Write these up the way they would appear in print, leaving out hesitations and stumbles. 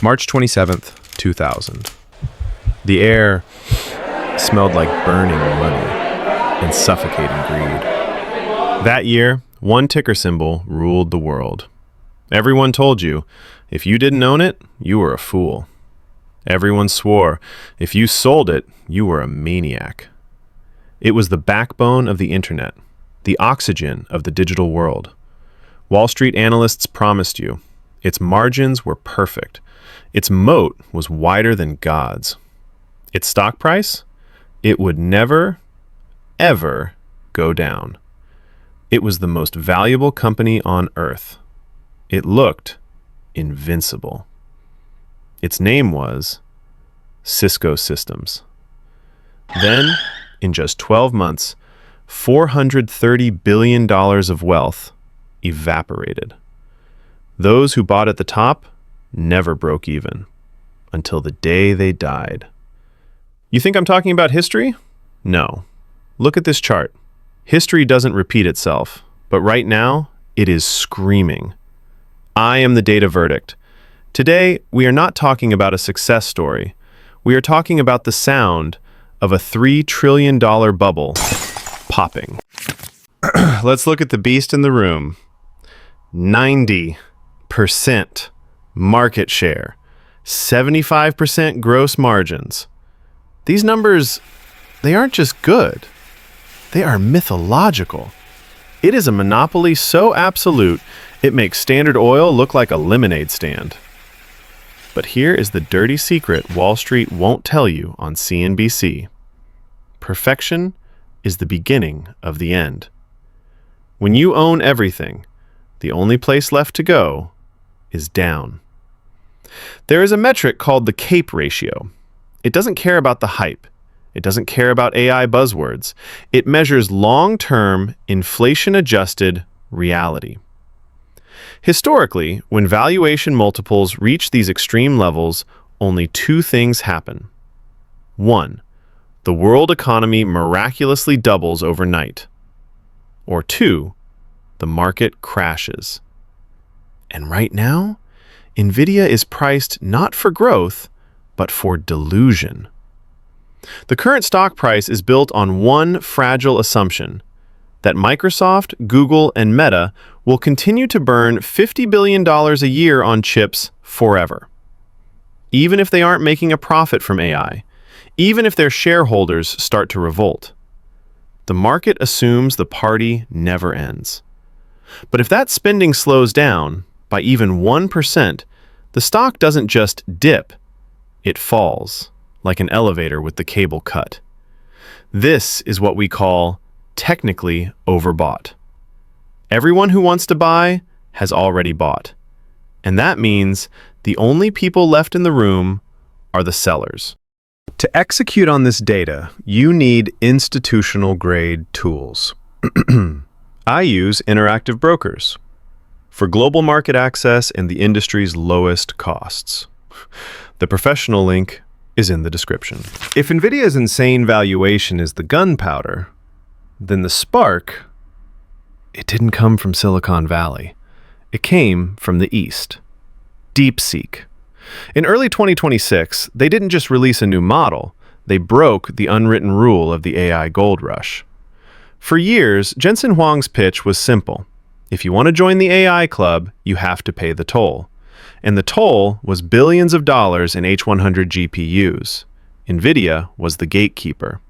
March 27th, 2000. The air smelled like burning money and suffocating greed. That year, one ticker symbol ruled the world. Everyone told you, if you didn't own it, you were a fool. Everyone swore, if you sold it, you were a maniac. It was the backbone of the internet, the oxygen of the digital world. Wall Street analysts promised you, its margins were perfect. Its moat was wider than God's. Its stock price? It would never, ever go down. It was the most valuable company on earth. It looked invincible. Its name was Cisco Systems. Then, in just 12 months, $430 billion of wealth evaporated. Those who bought at the top never broke even until the day they died. You think I'm talking about history? No. Look at this chart. History doesn't repeat itself, but right now, it is screaming. I am the data verdict. Today, we are not talking about a success story. We are talking about the sound of a $3 trillion bubble popping. Let's look at the beast in the room. 90% market share, 75% gross margins. These numbers, they aren't just good. They are mythological. It is a monopoly so absolute, it makes Standard Oil look like a lemonade stand. But here is the dirty secret Wall Street won't tell you on CNBC. Perfection is the beginning of the end. When you own everything, the only place left to go is down. There is a metric called the CAPE ratio. It doesn't care about the hype. It doesn't care about AI buzzwords. It measures long-term, inflation-adjusted reality. Historically, when valuation multiples reach these extreme levels, only two things happen. One, the world economy miraculously doubles overnight. Or two, the market crashes. And right now, Nvidia is priced not for growth, but for delusion. The current stock price is built on one fragile assumption, that Microsoft, Google, and Meta will continue to burn $50 billion a year on chips forever. Even if they aren't making a profit from AI, even if their shareholders start to revolt. The market assumes the party never ends. But if that spending slows down by even 1%, the stock doesn't just dip, it falls, like an elevator with the cable cut. This is what we call technically overbought. Everyone who wants to buy has already bought. And that means the only people left in the room are the sellers. To execute on this data, you need institutional-grade tools. I use Interactive Brokers for global market access and the industry's lowest costs. The professional link is in the description. If Nvidia's insane valuation is the gunpowder, then the spark, it didn't come from Silicon Valley. It came from the East. DeepSeek. In early 2026, they didn't just release a new model, they broke the unwritten rule of the AI gold rush. For years, Jensen Huang's pitch was simple. If you want to join the AI club, you have to pay the toll. And the toll was billions of dollars in H100 GPUs. Nvidia was the gatekeeper.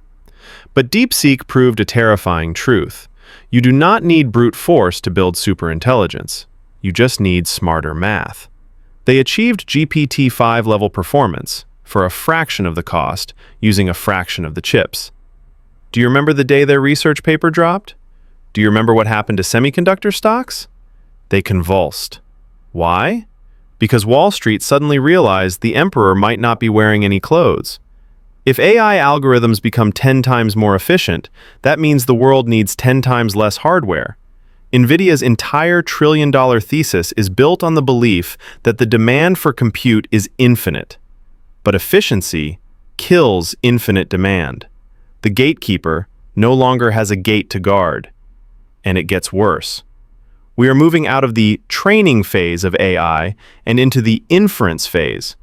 But DeepSeek proved a terrifying truth. You do not need brute force to build superintelligence. You just need smarter math. They achieved GPT-5 level performance for a fraction of the cost using a fraction of the chips. Do you remember the day their research paper dropped? Do you remember what happened to semiconductor stocks? They convulsed. Why? Because Wall Street suddenly realized the emperor might not be wearing any clothes. If AI algorithms become 10 times more efficient, that means the world needs 10 times less hardware. Nvidia's entire trillion-dollar thesis is built on the belief that the demand for compute is infinite. But efficiency kills infinite demand. The gatekeeper no longer has a gate to guard. And it gets worse. We are moving out of the training phase of AI and into the inference phase,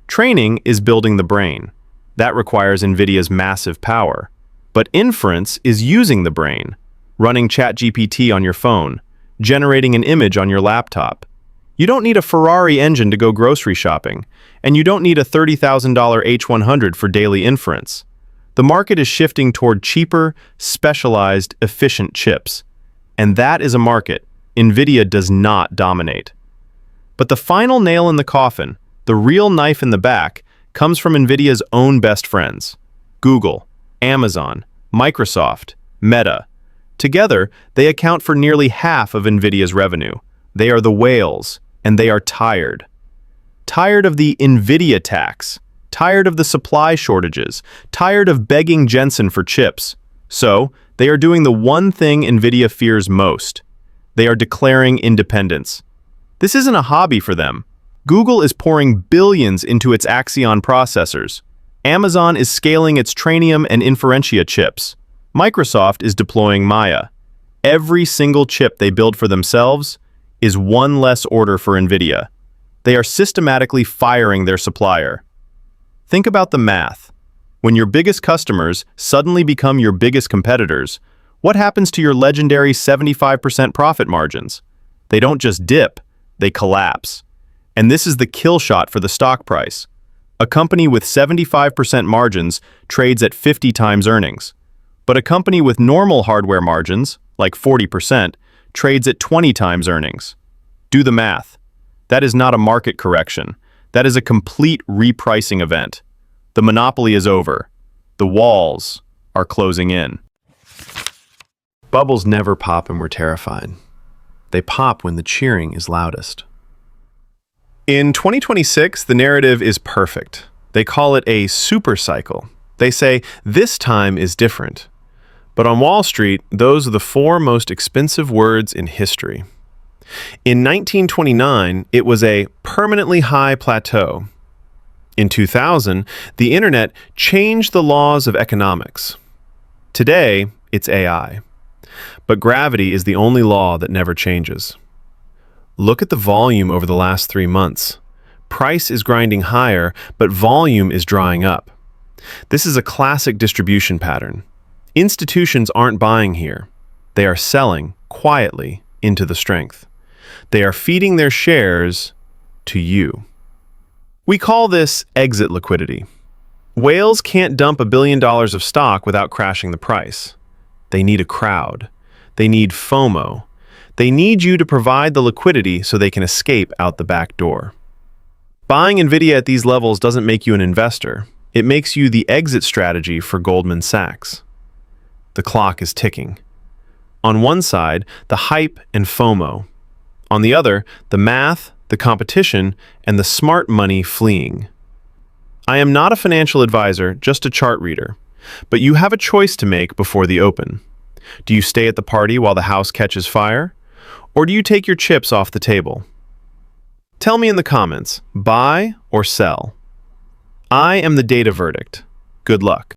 Training is building the brain. That requires Nvidia's massive power. But inference is using the brain, running ChatGPT on your phone, generating an image on your laptop. You don't need a Ferrari engine to go grocery shopping, and you don't need a $30,000 H100 for daily inference. The market is shifting toward cheaper, specialized, efficient chips. And that is a market Nvidia does not dominate. But the final nail in the coffin, the real knife in the back, comes from Nvidia's own best friends: Google, Amazon, Microsoft, Meta. Together, they account for nearly half of Nvidia's revenue. They are the whales, and they are tired. Tired of the Nvidia tax, tired of the supply shortages, tired of begging Jensen for chips. So, they are doing the one thing Nvidia fears most. They are declaring independence. This isn't a hobby for them. Google is pouring billions into its Axion processors. Amazon is scaling its Trainium and Inferentia chips. Microsoft is deploying Maya. Every single chip they build for themselves is one less order for Nvidia. They are systematically firing their supplier. Think about the math. When your biggest customers suddenly become your biggest competitors, what happens to your legendary 75% profit margins? They don't just dip, they collapse. And this is the kill shot for the stock price. A company with 75% margins trades at 50 times earnings. But a company with normal hardware margins, like 40%, trades at 20 times earnings. Do the math. That is not a market correction. That is a complete repricing event. The monopoly is over. The walls are closing in. Bubbles never pop when we're terrified. They pop when the cheering is loudest. In 2026, the narrative is perfect. They call it a supercycle. They say, this time is different. But on Wall Street, those are the four most expensive words in history. In 1929, it was a permanently high plateau. In 2000, the internet changed the laws of economics. Today, it's AI. But gravity is the only law that never changes. Look at the volume over the last 3 months. Price is grinding higher, but volume is drying up. This is a classic distribution pattern. Institutions aren't buying here. They are selling, quietly, into the strength. They are feeding their shares to you. We call this exit liquidity. Whales can't dump $1 billion of stock without crashing the price. They need a crowd. They need FOMO. They need you to provide the liquidity so they can escape out the back door. Buying Nvidia at these levels doesn't make you an investor. It makes you the exit strategy for Goldman Sachs. The clock is ticking. On one side, the hype and FOMO. On the other, the math, the competition, and the smart money fleeing. I am not a financial advisor, just a chart reader. But you have a choice to make before the open. Do you stay at the party while the house catches fire? Or do you take your chips off the table? Tell me in the comments, buy or sell? I am the data verdict. Good luck.